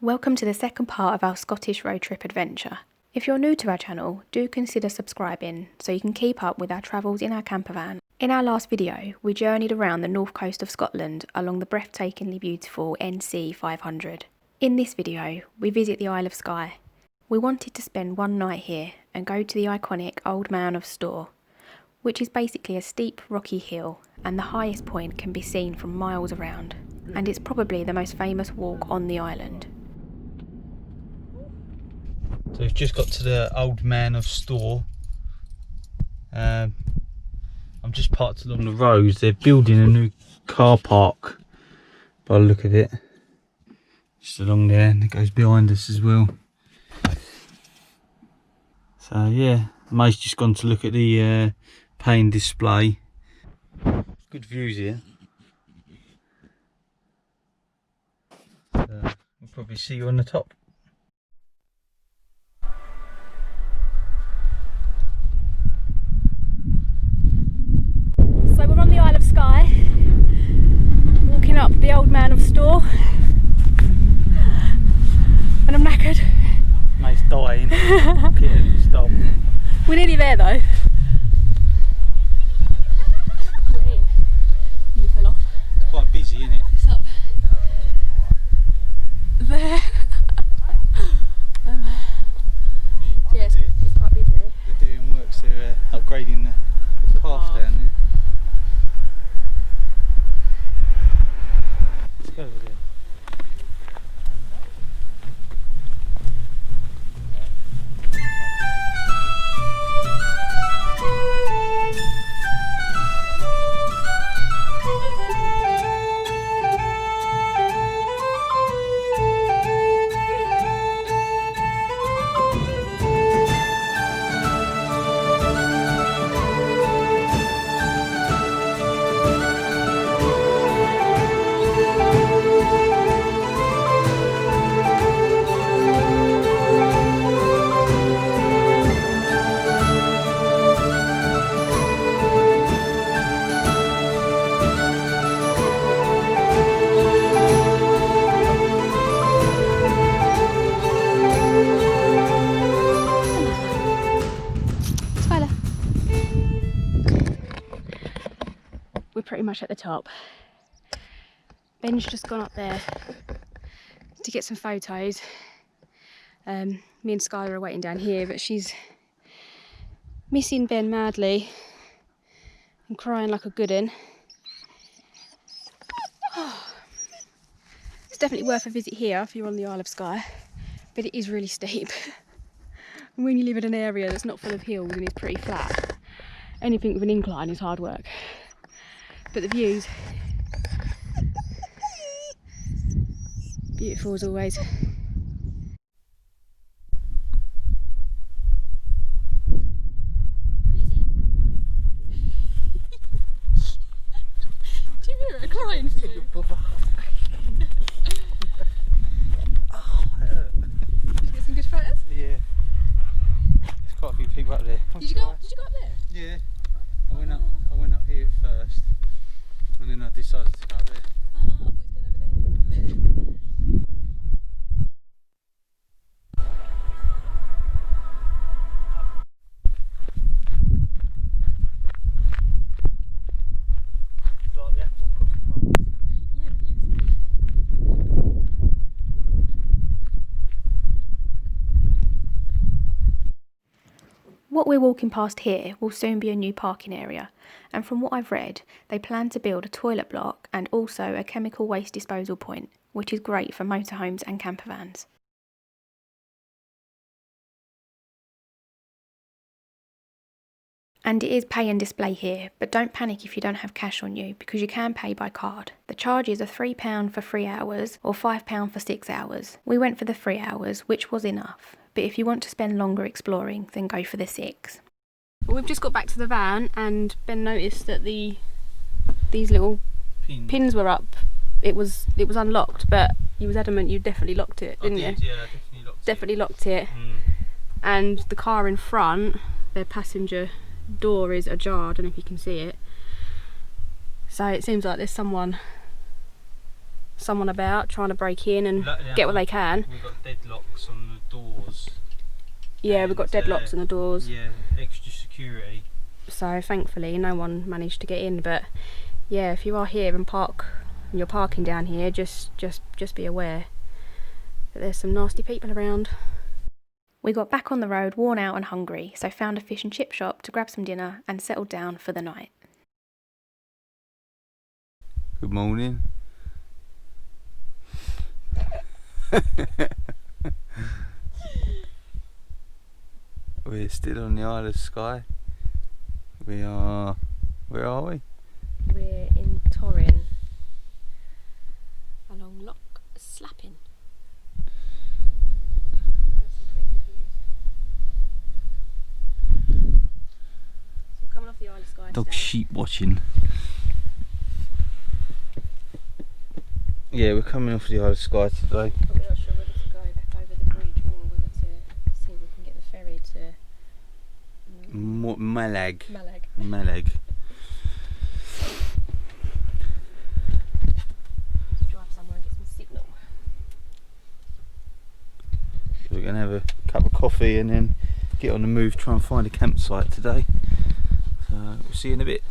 Welcome to the second part of our Scottish road trip adventure. If you're new to our channel, do consider subscribing so you can keep up with our travels in our camper van. In our last video, we journeyed around the north coast of Scotland along the breathtakingly beautiful NC 500. In this video, we visit the Isle of Skye. We wanted to spend one night here and go to the iconic Old Man of Storr, which is basically a steep rocky hill, and the highest point can be seen from miles around, and it's probably the most famous walk on the island. So we've just got to the Old Man of Storr. I'm just parked along the road. They're building a new car park by the look of it. Just along there, and it goes behind us as well. So yeah, May's just gone to look at the pane display. Good views here. So we'll probably see you on the top. So we're on the Isle of Skye, walking up the Old Man of Storr, and I'm knackered. May's dying. Can't stop. We're nearly there though. Wait, you fell off. It's quite busy, isn't it? It's up there. Yes, it's quite busy. They're doing works. They're upgrading the path down there. Let's go over there. We're pretty much at the top. Ben's just gone up there to get some photos. Me and Skylar are waiting down here, but she's missing Ben madly and crying like a good un. It's definitely worth a visit here if you're on the Isle of Skye, but it is really steep. And when you live in an area that's not full of hills and it's pretty flat, anything with an incline is hard work. But the views, beautiful as always. Do you hear her crying? Oh, it hurt. Did you get some good photos? Yeah. There's quite a few people up there. Did you go up there? Yeah. I went up here at first, and then I decided to go up there. I thought you was going over there. It's like the Apple Cross Park. Yeah, it is. What we're walking past here will soon be a new parking area, and from what I've read, they plan to build a toilet block and also a chemical waste disposal point, which is great for motorhomes and camper vans. And it is pay and display here, but don't panic if you don't have cash on you, because you can pay by card. The charges are £3 for 3 hours or £5 for 6 hours. We went for the 3 hours, which was enough, but if you want to spend longer exploring, then go for the 6. Well, we've just got back to the van and Ben noticed that these little pins were up. It was unlocked, but you was adamant you definitely locked it, didn't you? Yeah, I definitely locked Locked it. And the car in front, their passenger door is ajar. I don't know if you can see it. So it seems like there's someone someone about trying to break in and get what they can. We've got deadlocks on the doors. Yeah, we've got deadlocks on the doors. Yeah, extra security. So thankfully no one managed to get in, but yeah, if you are here and you're parking down here, just be aware that there's some nasty people around. We got back on the road worn out and hungry, so found a fish and chip shop to grab some dinner and settled down for the night. Good morning. We're still on the Isle of Skye. We are... Where are we? We're in Torrin, along Loch Slappin. So we're coming off the Isle of Skye Dog today. sheep watching. Yeah, we're coming off the Isle of Skye today. But we're not sure whether to go back over the bridge or whether to see if we can get the ferry to Malag. Malag. Malag. Let's drive somewhere and get some signal. We're going to have a cup of coffee and then get on the move, try and find a campsite today. So we'll see you in a bit.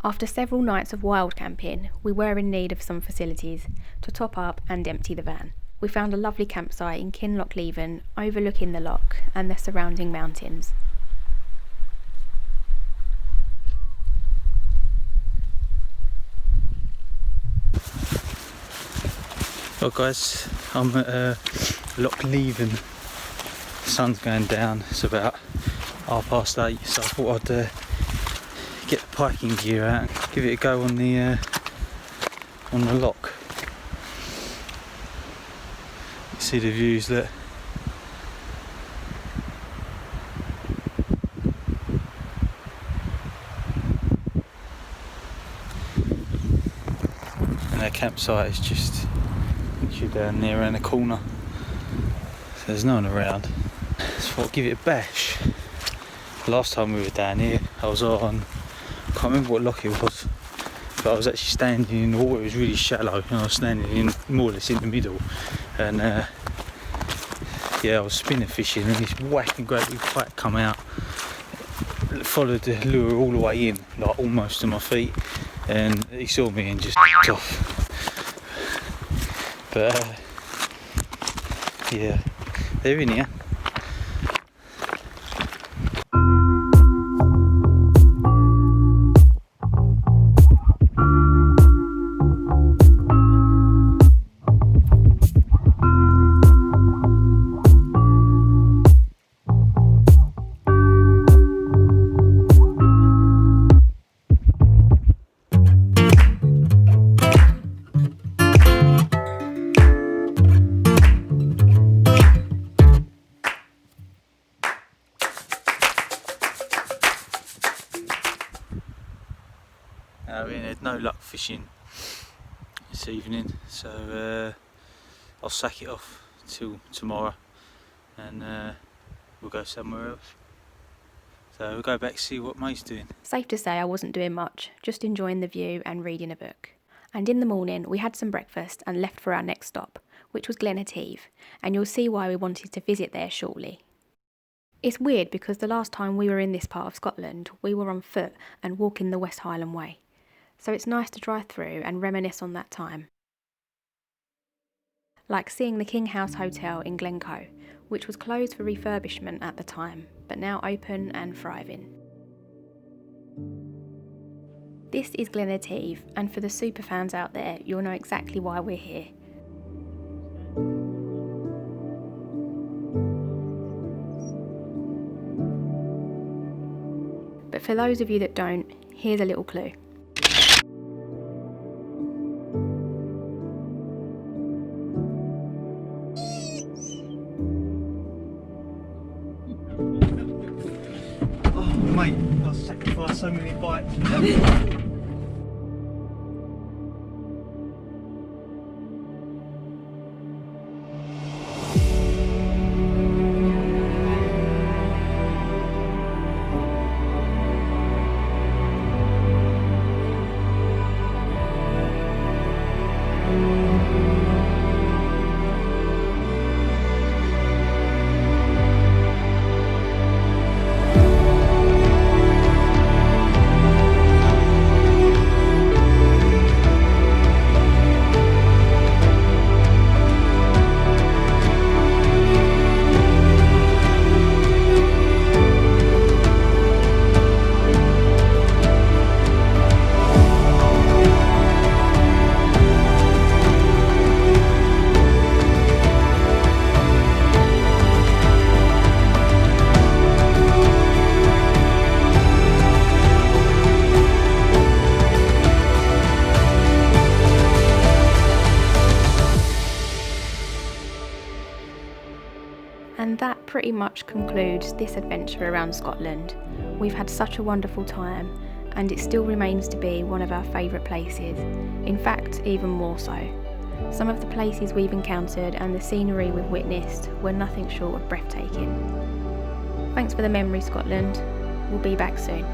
After several nights of wild camping, we were in need of some facilities to top up and empty the van. We found a lovely campsite in Kinlochleven overlooking the loch and the surrounding mountains. Well guys, I'm at Lochleven. The sun's going down, it's about 8:30, so I thought I'd get the piking gear out and give it a go on the loch. You see the views there. And our campsite is just literally down there around the corner. So there's no one around. So I thought I'd give it a bash. Last time we were down here, I was on, I can't remember what loch it was, but I was actually standing in the water. It was really shallow and I was standing in more or less in the middle, and yeah, I was spinning fishing and this whacking great big pike come out, followed the lure all the way in, like almost to my feet, and he saw me and just off. But yeah, they're in here. We had no luck fishing this evening, so I'll sack it off till tomorrow and we'll go somewhere else. So we'll go back to see what May's doing. Safe to say I wasn't doing much, just enjoying the view and reading a book. And in the morning we had some breakfast and left for our next stop, which was Glen Etive, and you'll see why we wanted to visit there shortly. It's weird because the last time we were in this part of Scotland we were on foot and walking the West Highland Way. So it's nice to drive through and reminisce on that time. Like seeing the King House Hotel in Glencoe, which was closed for refurbishment at the time, but now open and thriving. This is Glen Etive, and for the superfans out there, you'll know exactly why we're here. But for those of you that don't, here's a little clue. Mate, I've sacrificed so many bites. pretty much concludes this adventure around Scotland. We've had such a wonderful time, and it still remains to be one of our favourite places, in fact even more so. Some of the places we've encountered and the scenery we've witnessed were nothing short of breathtaking. Thanks for the memory, Scotland. We'll be back soon.